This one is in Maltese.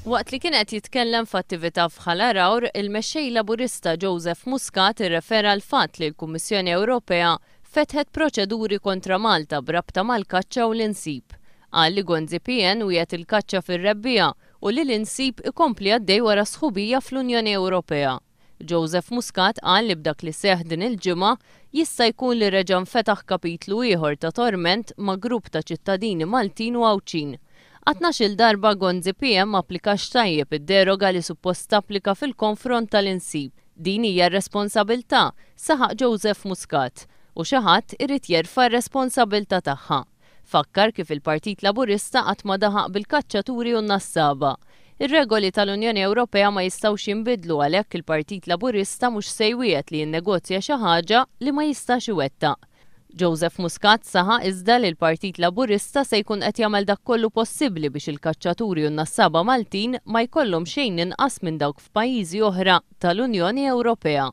Waqt li kien qed jitkellem f'attività f'Ħalarawr, il-mexxej Laburista Joseph Muscat irrefera l-fatt li l-Kummissjoni Ewropea fetħet proċeduri kontra Malta brabta mal-kaċċa u l-insib. Qal li Gonzi PN wiegħed il-kaċċa fir-rebbija u li l-insib ikompli għaddej wara sħubija fl-Unjoni Ewropea. Joseph Muscat qal li b'dak li seħħ din il-ġimgħa jista' jkun li reġa' nfetaħ kapitlu ieħor ta' torment ma' grupp ta' ċittadini Maltin u Għawċin. 12 darba Gonzi PM applikax tajjeb id-deroga li suppost tapplika fil-konfront tal-insib. Din hija r-responsabbiltà, saħaq Joseph Muscat, u xi ħadd irid jerfa' r-responsabbiltà tagħha. Fakkar kif il-Partit Laburista qatt ma daħaq bil-kaċċaturi u n-nassaba. Ir-regoli tal-Unjoni Ewropea ma jistgħux jinbidlu għalhekk il-Partit Laburista mhux se jwiegħed li jinnegozja xi ħaġa li ma jistax iwettaq. Joseph Muscat saħaq iżda li l-Partit Laburista se jkun qed jagħmel dak kollu possibbli biex il-kaċċaturi u n-nassaba Maltin ma jkollhom xejn inqas minn dawk f'pajjiżi oħra tal-Unjoni Ewropea.